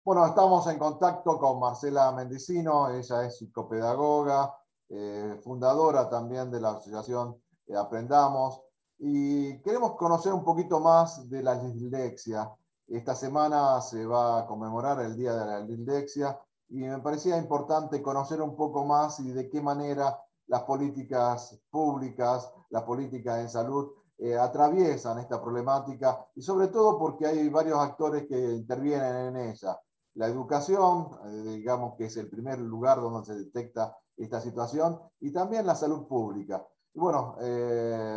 Bueno, estamos en contacto con Marcela Mendicino, ella es psicopedagoga, fundadora también de la asociación Aprendamos, y queremos conocer un poquito más de la dislexia. Esta semana se va a conmemorar el Día de la Dislexia y me parecía importante conocer un poco más y de qué manera las políticas públicas, las políticas en salud, atraviesan esta problemática y sobre todo porque hay varios actores que intervienen en ella. La educación, digamos que es el primer lugar donde se detecta esta situación, y también la salud pública. Y bueno,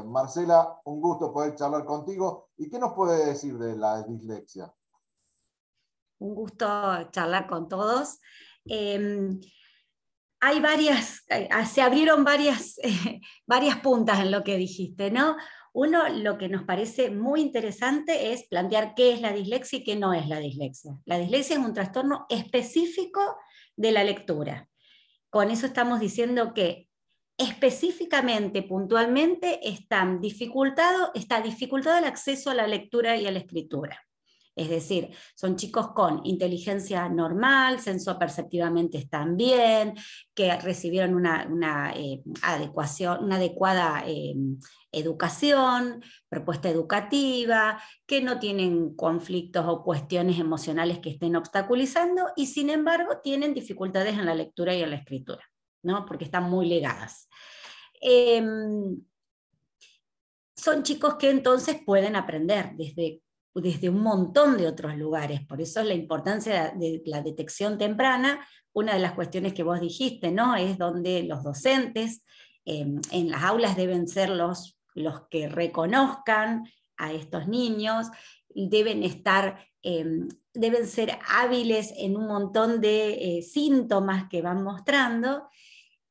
Marcela, un gusto poder charlar contigo. ¿Y qué nos puede decir de la dislexia? Un gusto charlar con todos. Hay varias, se abrieron varias puntas en lo que dijiste, ¿no? Uno, lo que nos parece muy interesante es plantear qué es la dislexia y qué no es la dislexia. La dislexia es un trastorno específico de la lectura. Con eso estamos diciendo que específicamente, puntualmente, está dificultado el acceso a la lectura y a la escritura. Es decir, son chicos con inteligencia normal, sensoperceptivamente están bien, que recibieron una adecuada educación, propuesta educativa, que no tienen conflictos o cuestiones emocionales que estén obstaculizando y sin embargo tienen dificultades en la lectura y en la escritura, ¿no? Porque están muy ligadas. Son chicos que entonces pueden aprender desde un montón de otros lugares, por eso es la importancia de la detección temprana. Una de las cuestiones que vos dijiste, ¿no? Es donde los docentes en las aulas deben ser los que reconozcan a estos niños, deben deben ser hábiles en un montón de síntomas que van mostrando.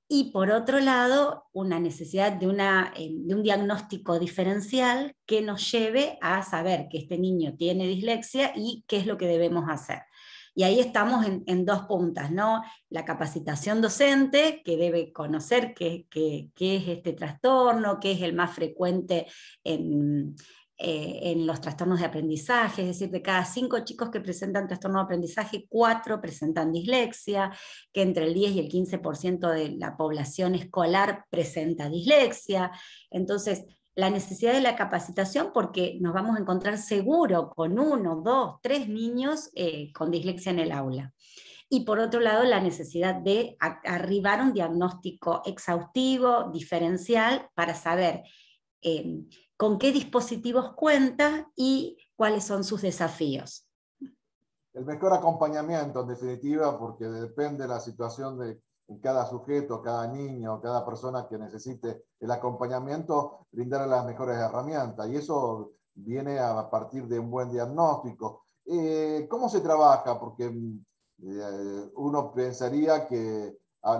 Y por otro lado, una necesidad de un diagnóstico diferencial que nos lleve a saber que este niño tiene dislexia y qué es lo que debemos hacer. Y ahí estamos en dos puntas, ¿no? La capacitación docente, que debe conocer qué es este trastorno, qué es el más frecuente en los trastornos de aprendizaje, es decir, de cada 5 chicos que presentan trastorno de aprendizaje, 4 presentan dislexia, que entre el 10 y el 15% de la población escolar presenta dislexia. Entonces, la necesidad de la capacitación, porque nos vamos a encontrar seguro con 1, 2, 3 niños con dislexia en el aula. Y por otro lado, la necesidad de arribar a un diagnóstico exhaustivo, diferencial, para saber con qué dispositivos cuenta y cuáles son sus desafíos. El mejor acompañamiento, en definitiva, porque depende de la situación de cada sujeto, cada niño, cada persona que necesite el acompañamiento, brindarle las mejores herramientas. Y eso viene a partir de un buen diagnóstico. ¿Cómo se trabaja? Porque uno pensaría que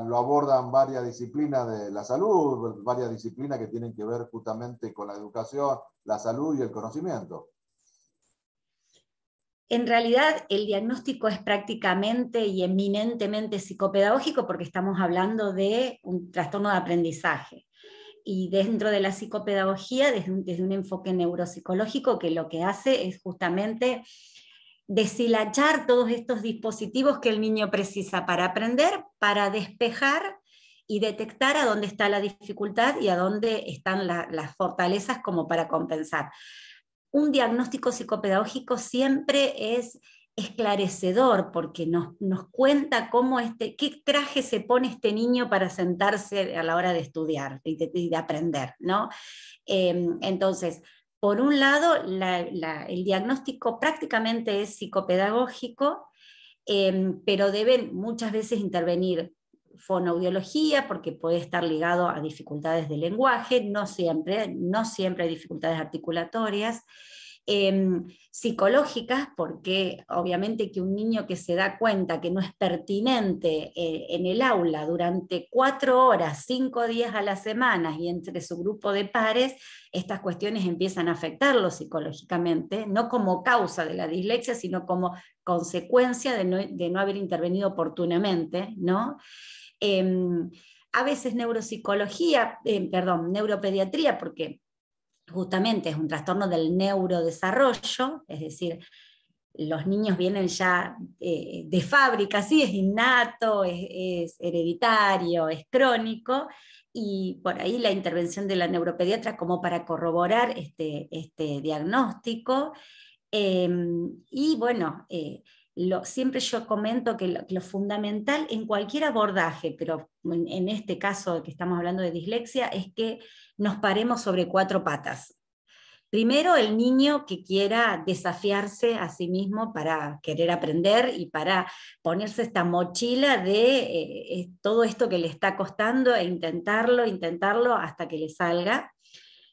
lo abordan varias disciplinas de la salud, varias disciplinas que tienen que ver justamente con la educación, la salud y el conocimiento. En realidad, el diagnóstico es prácticamente y eminentemente psicopedagógico porque estamos hablando de un trastorno de aprendizaje. Y dentro de la psicopedagogía, desde un enfoque neuropsicológico, que lo que hace es justamente deshilachar todos estos dispositivos que el niño precisa para aprender, para despejar y detectar a dónde está la dificultad y a dónde están las fortalezas como para compensar. Un diagnóstico psicopedagógico siempre es esclarecedor porque nos cuenta qué traje se pone este niño para sentarse a la hora de estudiar y de aprender, ¿no? Entonces, por un lado, el diagnóstico prácticamente es psicopedagógico, pero deben muchas veces intervenir fonoaudiología, porque puede estar ligado a dificultades de lenguaje, no siempre hay dificultades articulatorias, psicológicas, porque obviamente que un niño que se da cuenta que no es pertinente en el aula durante 4 horas, 5 días a la semana y entre su grupo de pares, estas cuestiones empiezan a afectarlo psicológicamente, no como causa de la dislexia, sino como consecuencia de no haber intervenido oportunamente, ¿no? A veces neuropediatría, porque justamente es un trastorno del neurodesarrollo, es decir, los niños vienen ya de fábrica, sí, es innato, es hereditario, es crónico, y por ahí la intervención de la neuropediatra como para corroborar este diagnóstico. Eh, y bueno, siempre yo comento que lo fundamental en cualquier abordaje, pero en este caso que estamos hablando de dislexia, es que nos paremos sobre 4 patas. Primero, el niño que quiera desafiarse a sí mismo para querer aprender y para ponerse esta mochila de todo esto que le está costando e intentarlo hasta que le salga.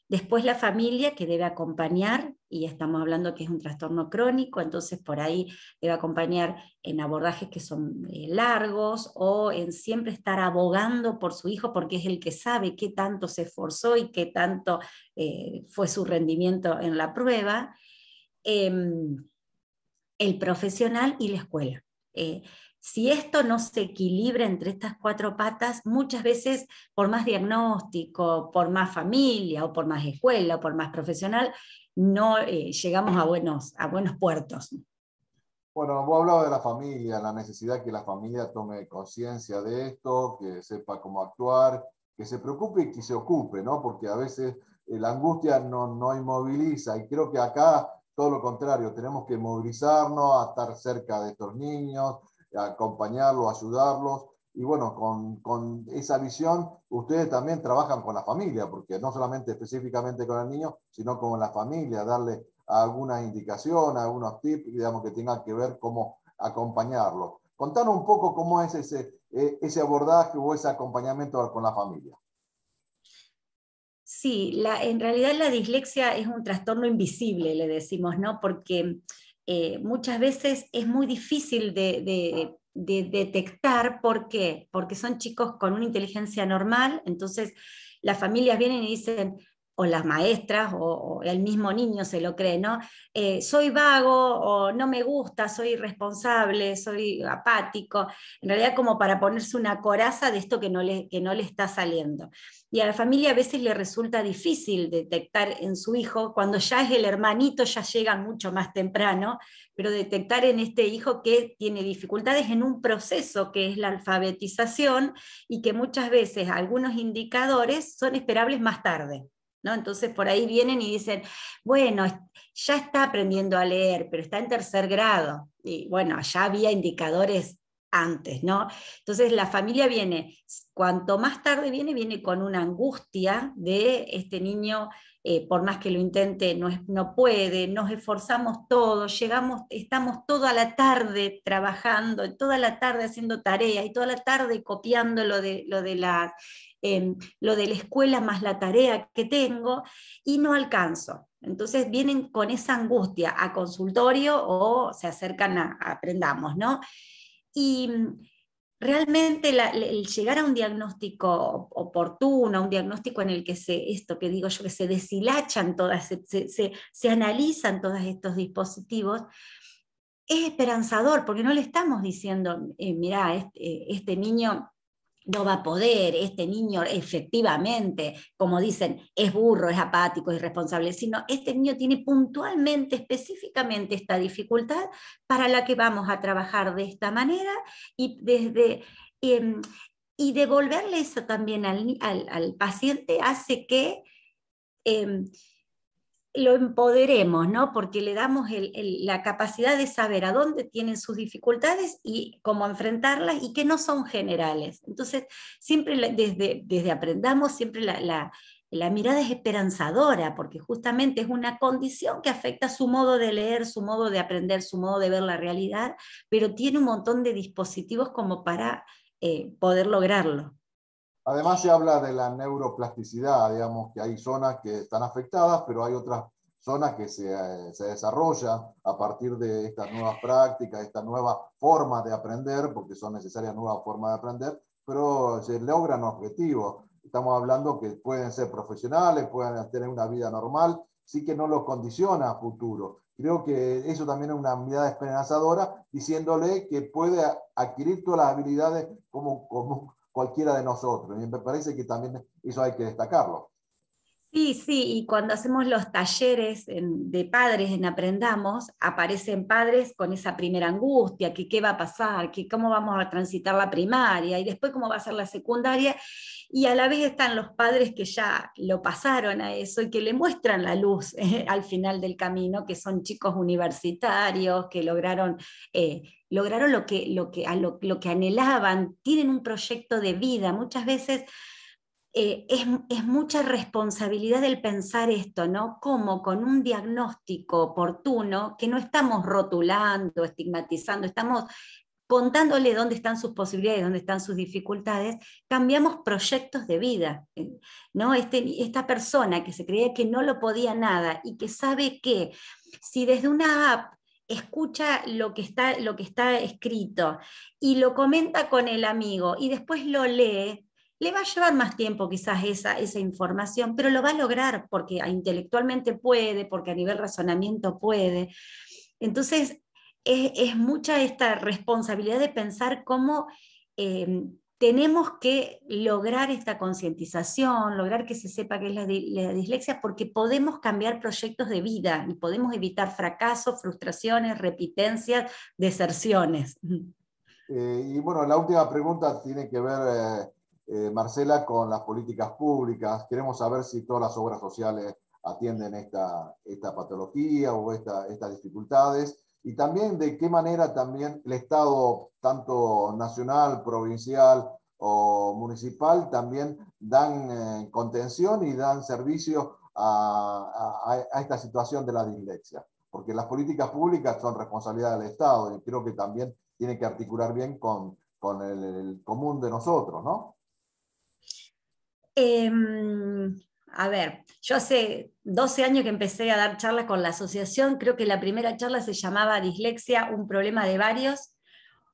Después la familia que debe acompañar, y estamos hablando que es un trastorno crónico, entonces por ahí debe acompañar en abordajes que son largos o en siempre estar abogando por su hijo porque es el que sabe qué tanto se esforzó y qué tanto fue su rendimiento en la prueba. El profesional y la escuela. Si esto no se equilibra entre estas 4 patas, muchas veces por más diagnóstico, por más familia, o por más escuela, o por más profesional, no llegamos a buenos puertos. Bueno, vos hablabas de la familia, la necesidad que la familia tome conciencia de esto, que sepa cómo actuar, que se preocupe y que se ocupe, ¿no? Porque a veces la angustia no inmoviliza y creo que acá todo lo contrario, tenemos que movilizarnos a estar cerca de estos niños, a acompañarlos, ayudarlos. Y bueno, con esa visión, ustedes también trabajan con la familia, porque no solamente específicamente con el niño, sino con la familia, darle alguna indicación, algunos tips, digamos, que tengan que ver cómo acompañarlo. Contanos un poco cómo es ese abordaje o ese acompañamiento con la familia. Sí, en realidad la dislexia es un trastorno invisible, le decimos, ¿no? Porque muchas veces es muy difícil de detectar. ¿Por qué? Porque son chicos con una inteligencia normal, entonces las familias vienen y dicen, o las maestras, o el mismo niño se lo cree, ¿no? Soy vago, o no me gusta, soy irresponsable, soy apático, en realidad como para ponerse una coraza de esto que no le está saliendo. Y a la familia a veces le resulta difícil detectar en su hijo, cuando ya es el hermanito, ya llega mucho más temprano, pero detectar en este hijo que tiene dificultades en un proceso que es la alfabetización y que muchas veces algunos indicadores son esperables más tarde, ¿no? Entonces por ahí vienen y dicen, bueno, ya está aprendiendo a leer, pero está en 3er grado. Y bueno, ya había indicadores antes, ¿no? Entonces la familia viene, cuanto más tarde viene con una angustia de este niño, por más que lo intente, no puede, nos esforzamos todos, estamos toda la tarde trabajando, toda la tarde haciendo tareas y toda la tarde copiando lo de la escuela más la tarea que tengo y no alcanzo. Entonces vienen con esa angustia a consultorio o se acercan a aprendamos, ¿no? Y realmente el llegar a un diagnóstico oportuno, a un diagnóstico en el que esto que digo yo, que se deshilachan todas, se analizan todos estos dispositivos, es esperanzador, porque no le estamos diciendo, mirá, este niño no va a poder, este niño efectivamente, como dicen, es burro, es apático, es irresponsable, sino este niño tiene puntualmente, específicamente esta dificultad para la que vamos a trabajar de esta manera y eh, y devolverle eso también al paciente hace que eh, lo empoderemos, ¿no? Porque le damos la capacidad de saber a dónde tienen sus dificultades y cómo enfrentarlas y que no son generales. Entonces, siempre desde aprendamos, siempre la mirada es esperanzadora, porque justamente es una condición que afecta su modo de leer, su modo de aprender, su modo de ver la realidad, pero tiene un montón de dispositivos como para poder lograrlo. Además se habla de la neuroplasticidad, digamos que hay zonas que están afectadas, pero hay otras zonas que se desarrollan a partir de estas nuevas prácticas, estas nuevas formas de aprender, porque son necesarias nuevas formas de aprender, pero se logran objetivos. Estamos hablando que pueden ser profesionales, pueden tener una vida normal, sí que no los condiciona a futuro. Creo que eso también es una mirada esperanzadora, diciéndole que puede adquirir todas las habilidades como cualquiera de nosotros. Y me parece que también eso hay que destacarlo. Sí, sí, y cuando hacemos los talleres de padres en Aprendamos, aparecen padres con esa primera angustia, que qué va a pasar, que cómo vamos a transitar la primaria y después cómo va a ser la secundaria, y a la vez están los padres que ya lo pasaron a eso y que le muestran la luz al final del camino, que son chicos universitarios, que lograron lo que anhelaban, tienen un proyecto de vida. Muchas veces es mucha responsabilidad el pensar esto, ¿no? Como con un diagnóstico oportuno, que no estamos rotulando, estigmatizando, estamos contándole dónde están sus posibilidades, dónde están sus dificultades, cambiamos proyectos de vida, ¿no? Esta persona que se creía que no lo podía nada y que sabe que si desde una app escucha lo que está escrito y lo comenta con el amigo y después lo lee, le va a llevar más tiempo quizás esa información, pero lo va a lograr porque intelectualmente puede, porque a nivel razonamiento puede. Entonces, es mucha esta responsabilidad de pensar cómo tenemos que lograr esta concientización, lograr que se sepa qué es la dislexia, porque podemos cambiar proyectos de vida y podemos evitar fracasos, frustraciones, repitencias, deserciones. Y bueno, la última pregunta tiene que ver, Marcela, con las políticas públicas. Queremos saber si todas las obras sociales atienden esta patología o estas dificultades, y también de qué manera también el Estado, tanto nacional, provincial o municipal, también dan contención y dan servicio a esta situación de la dislexia. Porque las políticas públicas son responsabilidad del Estado y creo que también tiene que articular bien con el común de nosotros, ¿no? Eh, a ver, yo hace 12 años que empecé a dar charlas con la asociación, creo que la primera charla se llamaba Dislexia, un problema de varios,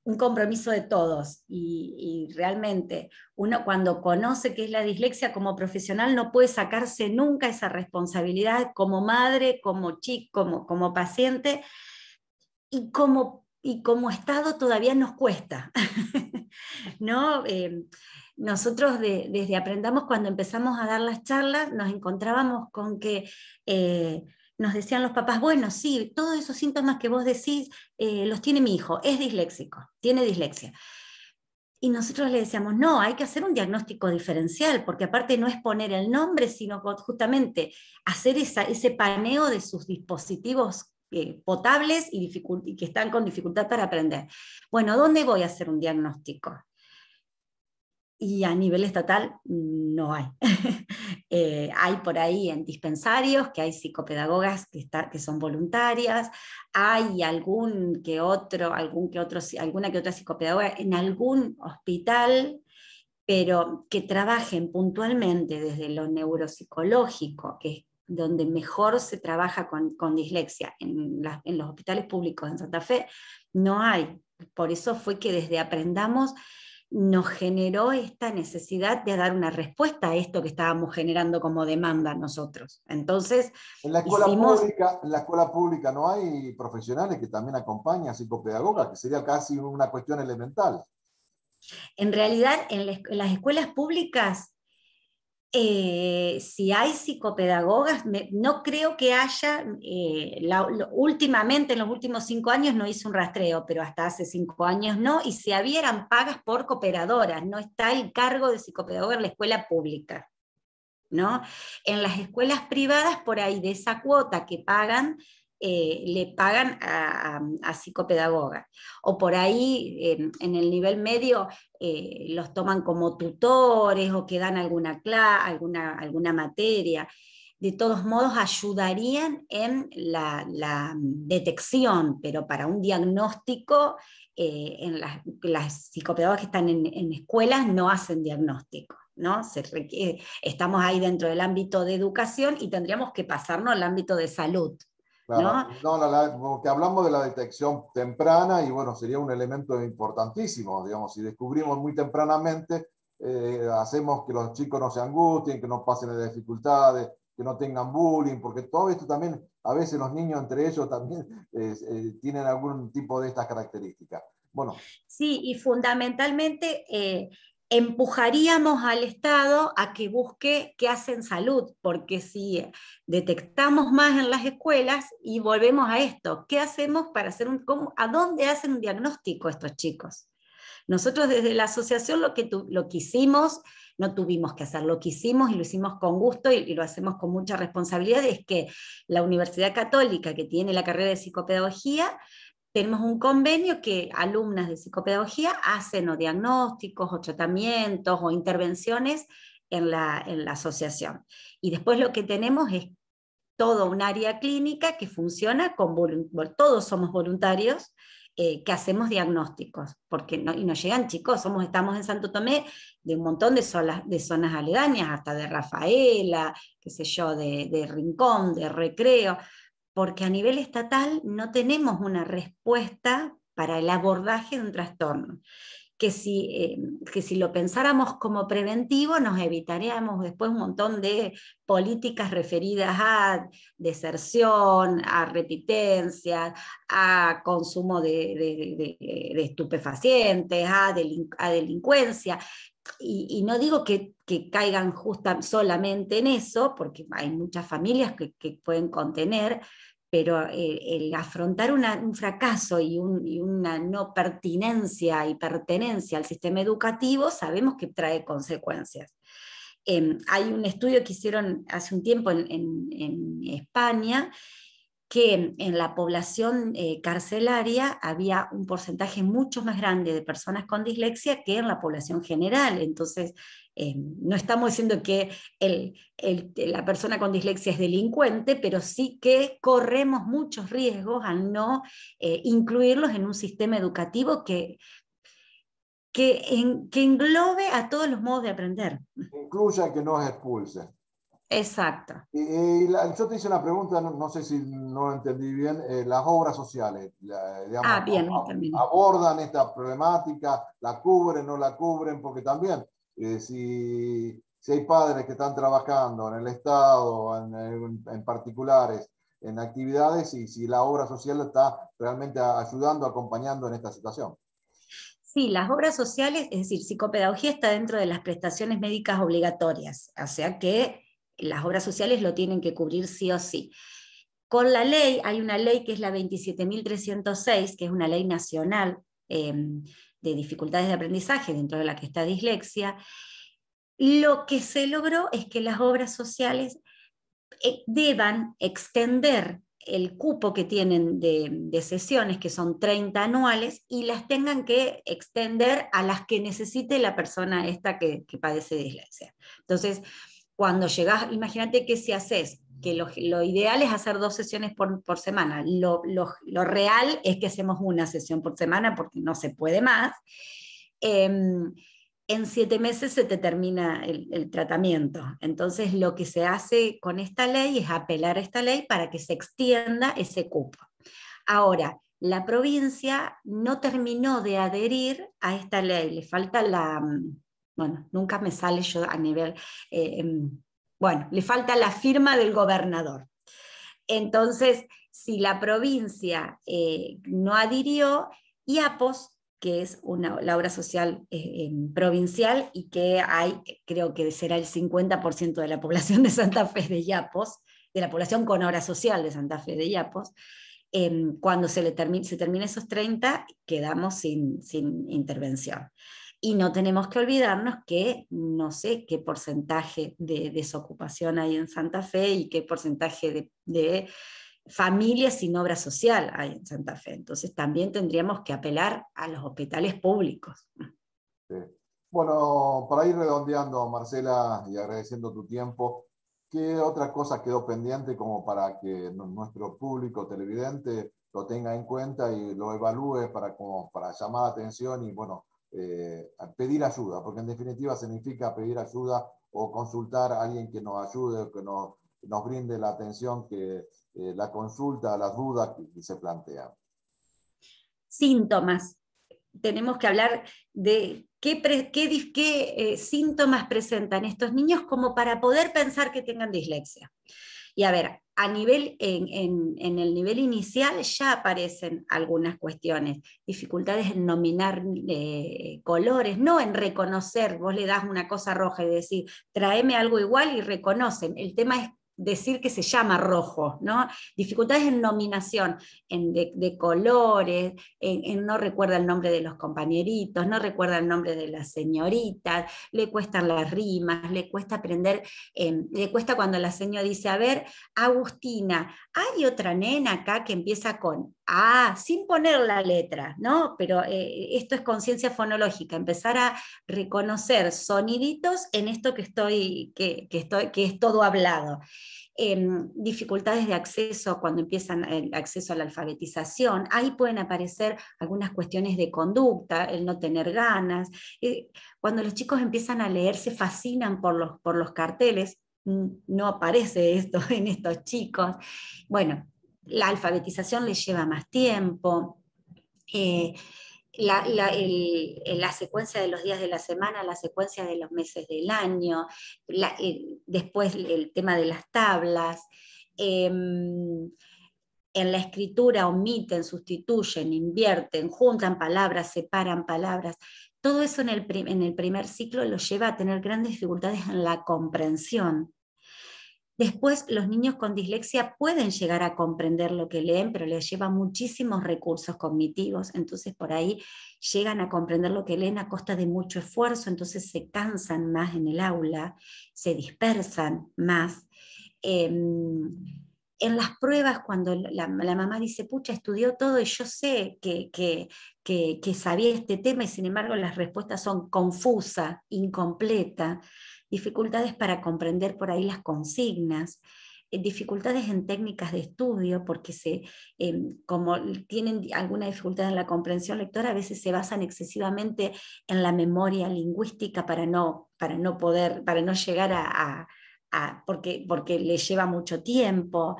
un compromiso de todos. Y realmente uno cuando conoce qué es la dislexia como profesional no puede sacarse nunca esa responsabilidad como madre, como chico, como paciente, y como Estado todavía nos cuesta, ¿no? Nosotros desde Aprendamos, cuando empezamos a dar las charlas, nos encontrábamos con que nos decían los papás, bueno, sí, todos esos síntomas que vos decís los tiene mi hijo, es disléxico, tiene dislexia. Y nosotros le decíamos, no, hay que hacer un diagnóstico diferencial, porque aparte no es poner el nombre, sino justamente hacer ese paneo de sus dispositivos potables y que están con dificultad para aprender. Bueno, ¿dónde voy a hacer un diagnóstico? Y a nivel estatal no hay. Hay por ahí en dispensarios, que hay psicopedagogas que son voluntarias, hay alguna que otra psicopedagoga en algún hospital, pero que trabajen puntualmente desde lo neuropsicológico, que es donde mejor se trabaja con dislexia, en los hospitales públicos en Santa Fe, no hay. Por eso fue que desde Aprendamos nos generó esta necesidad de dar una respuesta a esto que estábamos generando como demanda nosotros. Entonces, hicimos... En la escuela pública no hay profesionales que también acompañan psicopedagogas, que sería casi una cuestión elemental. En realidad, en las escuelas públicas, si hay psicopedagogas, no creo que haya, últimamente, en los últimos 5 años no hice un rastreo, pero hasta hace 5 años no, y si había eran pagas por cooperadoras, no está el cargo de psicopedagoga en la escuela pública, ¿no? En las escuelas privadas, por ahí de esa cuota que pagan, le pagan a psicopedagogas. O por ahí, en el nivel medio, los toman como tutores o que dan alguna materia. De todos modos, ayudarían en la detección, pero para un diagnóstico, las psicopedagogas que están en escuelas no hacen diagnóstico, ¿no? Estamos ahí dentro del ámbito de educación y tendríamos que pasarnos al ámbito de salud, Claro, ¿no? no, porque hablamos de la detección temprana y bueno, sería un elemento importantísimo, digamos, si descubrimos muy tempranamente, hacemos que los chicos no se angustien, que no pasen de dificultades, que no tengan bullying, porque todo esto también, a veces los niños entre ellos también tienen algún tipo de estas características. Bueno, Sí, y fundamentalmente empujaríamos al Estado a que busque qué hace en salud, porque si detectamos más en las escuelas y volvemos a esto, ¿qué hacemos para hacer a dónde hacen un diagnóstico estos chicos? Nosotros desde la asociación lo que hicimos, no tuvimos que hacer, lo que hicimos y lo hicimos con gusto y lo hacemos con mucha responsabilidad, es que la Universidad Católica, que tiene la carrera de psicopedagogía, tenemos un convenio que alumnas de psicopedagogía hacen o diagnósticos o tratamientos o intervenciones en la asociación. Y después lo que tenemos es todo un área clínica que funciona todos somos voluntarios, que hacemos diagnósticos, porque y nos llegan chicos, estamos en Santo Tomé de un montón de zonas aledañas, hasta de Rafaela, qué sé yo, de Rincón, de Recreo, porque a nivel estatal no tenemos una respuesta para el abordaje de un trastorno. Que si lo pensáramos como preventivo, nos evitaríamos después un montón de políticas referidas a deserción, a repitencia, a consumo de estupefacientes, a delincuencia. Y no digo que caigan solamente en eso, porque hay muchas familias que pueden contener, pero el afrontar un fracaso y una no pertinencia y pertenencia al sistema educativo, sabemos que trae consecuencias. Hay un estudio que hicieron hace un tiempo en España, que en la población carcelaria había un porcentaje mucho más grande de personas con dislexia que en la población general. Entonces, no estamos diciendo que la persona con dislexia es delincuente, pero sí que corremos muchos riesgos al no incluirlos en un sistema educativo que englobe a todos los modos de aprender. Incluya que no expulse. Exacto. Yo te hice una pregunta, no sé si no lo entendí bien, las obras sociales, digamos, Bien, terminé. abordan esta problemática, la cubren, no la cubren, porque también si hay padres que están trabajando en el Estado, en particulares, en actividades, y si la obra social está realmente ayudando, acompañando en esta situación. Sí, las obras sociales, es decir, psicopedagogía está dentro de las prestaciones médicas obligatorias, o sea que las obras sociales lo tienen que cubrir sí o sí. Con la ley, hay una ley que es la 27.306, que es una ley nacional de dificultades de aprendizaje, dentro de la que está dislexia. Lo que se logró es que las obras sociales deban extender el cupo que tienen de sesiones, que son 30 anuales, y las tengan que extender a las que necesite la persona esta que padece dislexia. Entonces, cuando llegás, imagínate que si haces, que lo ideal es hacer 2 sesiones por semana, lo real es que hacemos una sesión por semana porque no se puede más. En 7 meses se te termina el tratamiento. Entonces lo que se hace con esta ley es apelar a esta ley para que se extienda ese cupo. Ahora, la provincia no terminó de adherir a esta ley, le falta bueno, nunca me sale yo a nivel, bueno, le falta la firma del gobernador. Entonces, si la provincia no adhirió, IAPOS, que es la obra social provincial y que hay, creo que será el 50% de la población de Santa Fe de IAPOS, de la población con obra social de Santa Fe de IAPOS, cuando se termine esos 30, quedamos sin intervención. Y no tenemos que olvidarnos que no sé qué porcentaje de desocupación hay en Santa Fe y qué porcentaje de familias sin obra social hay en Santa Fe. Entonces también tendríamos que apelar a los hospitales públicos. Sí. Bueno, para ir redondeando, Marcela, y agradeciendo tu tiempo, ¿qué otra cosa quedó pendiente como para que nuestro público televidente lo tenga en cuenta y lo evalúe para llamar la atención y, bueno, pedir ayuda? Porque en definitiva significa pedir ayuda o consultar a alguien que nos ayude, que nos brinde la atención que la consulta, las dudas que se plantean. Síntomas. Tenemos que hablar de qué síntomas presentan estos niños como para poder pensar que tengan dislexia. Y a ver, a nivel, en el nivel inicial ya aparecen algunas cuestiones, dificultades en nominar colores, no en reconocer, vos le das una cosa roja y decís, tráeme algo igual y reconocen. El tema es decir que se llama rojo, ¿no? Dificultades en nominación, de colores, no recuerda el nombre de los compañeritos, no recuerda el nombre de las señoritas, le cuestan las rimas, le cuesta aprender, le cuesta cuando la señora dice, a ver, Agustina, hay otra nena acá que empieza con A, sin poner la letra, ¿no? Pero esto es conciencia fonológica, empezar a reconocer soniditos en esto que es todo hablado. Dificultades de acceso cuando empiezan el acceso a la alfabetización, ahí pueden aparecer algunas cuestiones de conducta, el no tener ganas. Cuando los chicos empiezan a leer, se fascinan por los carteles, no aparece esto en estos chicos. Bueno, la alfabetización les lleva más tiempo. La secuencia de los días de la semana, la secuencia de los meses del año, después el tema de las tablas. En la escritura omiten, sustituyen, invierten, juntan palabras, separan palabras. Todo eso en el primer ciclo los lleva a tener grandes dificultades en la comprensión. Después, los niños con dislexia pueden llegar a comprender lo que leen, pero les lleva muchísimos recursos cognitivos, entonces por ahí llegan a comprender lo que leen a costa de mucho esfuerzo, entonces se cansan más en el aula, se dispersan más. En las pruebas, cuando la mamá dice, pucha, estudió todo y yo sé que sabía este tema y sin embargo las respuestas son confusas, incompletas, dificultades para comprender por ahí las consignas, dificultades en técnicas de estudio, porque como tienen alguna dificultad en la comprensión lectora, a veces se basan excesivamente en la memoria lingüística para no llegar porque les lleva mucho tiempo.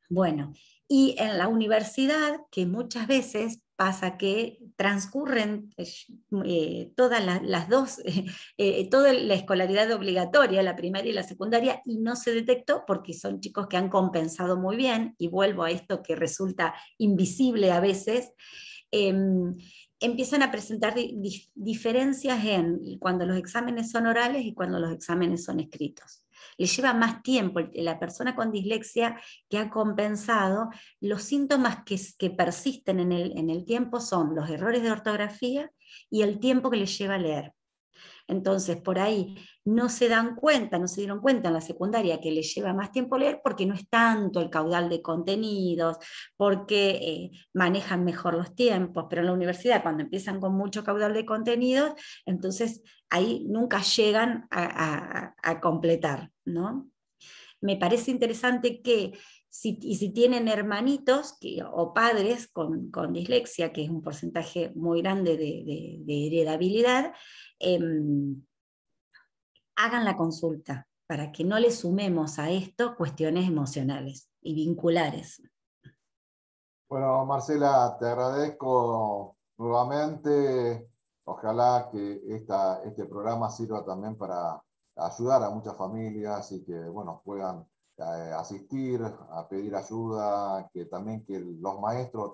Bueno, y en la universidad, que muchas veces pasa que transcurren todas las dos, toda la escolaridad obligatoria, la primaria y la secundaria, y no se detectó porque son chicos que han compensado muy bien, y vuelvo a esto que resulta invisible a veces, empiezan a presentar diferencias cuando los exámenes son orales y cuando los exámenes son escritos. Le lleva más tiempo. La persona con dislexia que ha compensado, los síntomas que persisten en el tiempo son los errores de ortografía y el tiempo que le lleva a leer. Entonces, por ahí no se dieron cuenta en la secundaria que les lleva más tiempo leer porque no es tanto el caudal de contenidos, porque manejan mejor los tiempos, pero en la universidad cuando empiezan con mucho caudal de contenidos, entonces ahí nunca llegan a completar, ¿no? Me parece interesante que si tienen hermanitos o padres con dislexia, que es un porcentaje muy grande de heredabilidad, hagan la consulta para que no le sumemos a esto cuestiones emocionales y vinculares. Bueno, Marcela, te agradezco nuevamente. Ojalá que este programa sirva también para ayudar a muchas familias y que bueno, puedan asistir, a pedir ayuda, que también que los maestros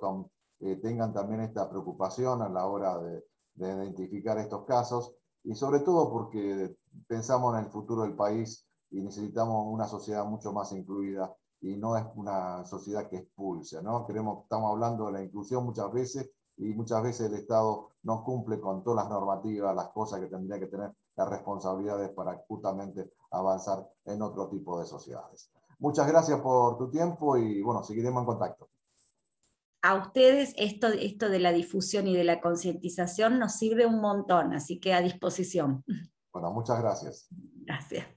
tengan también esta preocupación a la hora de identificar estos casos, y sobre todo porque pensamos en el futuro del país y necesitamos una sociedad mucho más incluida y no es una sociedad que expulse, ¿no? Estamos hablando de la inclusión muchas veces y muchas veces el Estado no cumple con todas las normativas, las cosas que tendría que tener, las responsabilidades para justamente avanzar en otro tipo de sociedades. Muchas gracias por tu tiempo y bueno, seguiremos en contacto. A ustedes esto de la difusión y de la concientización nos sirve un montón, así que a disposición. Bueno, muchas gracias. Gracias.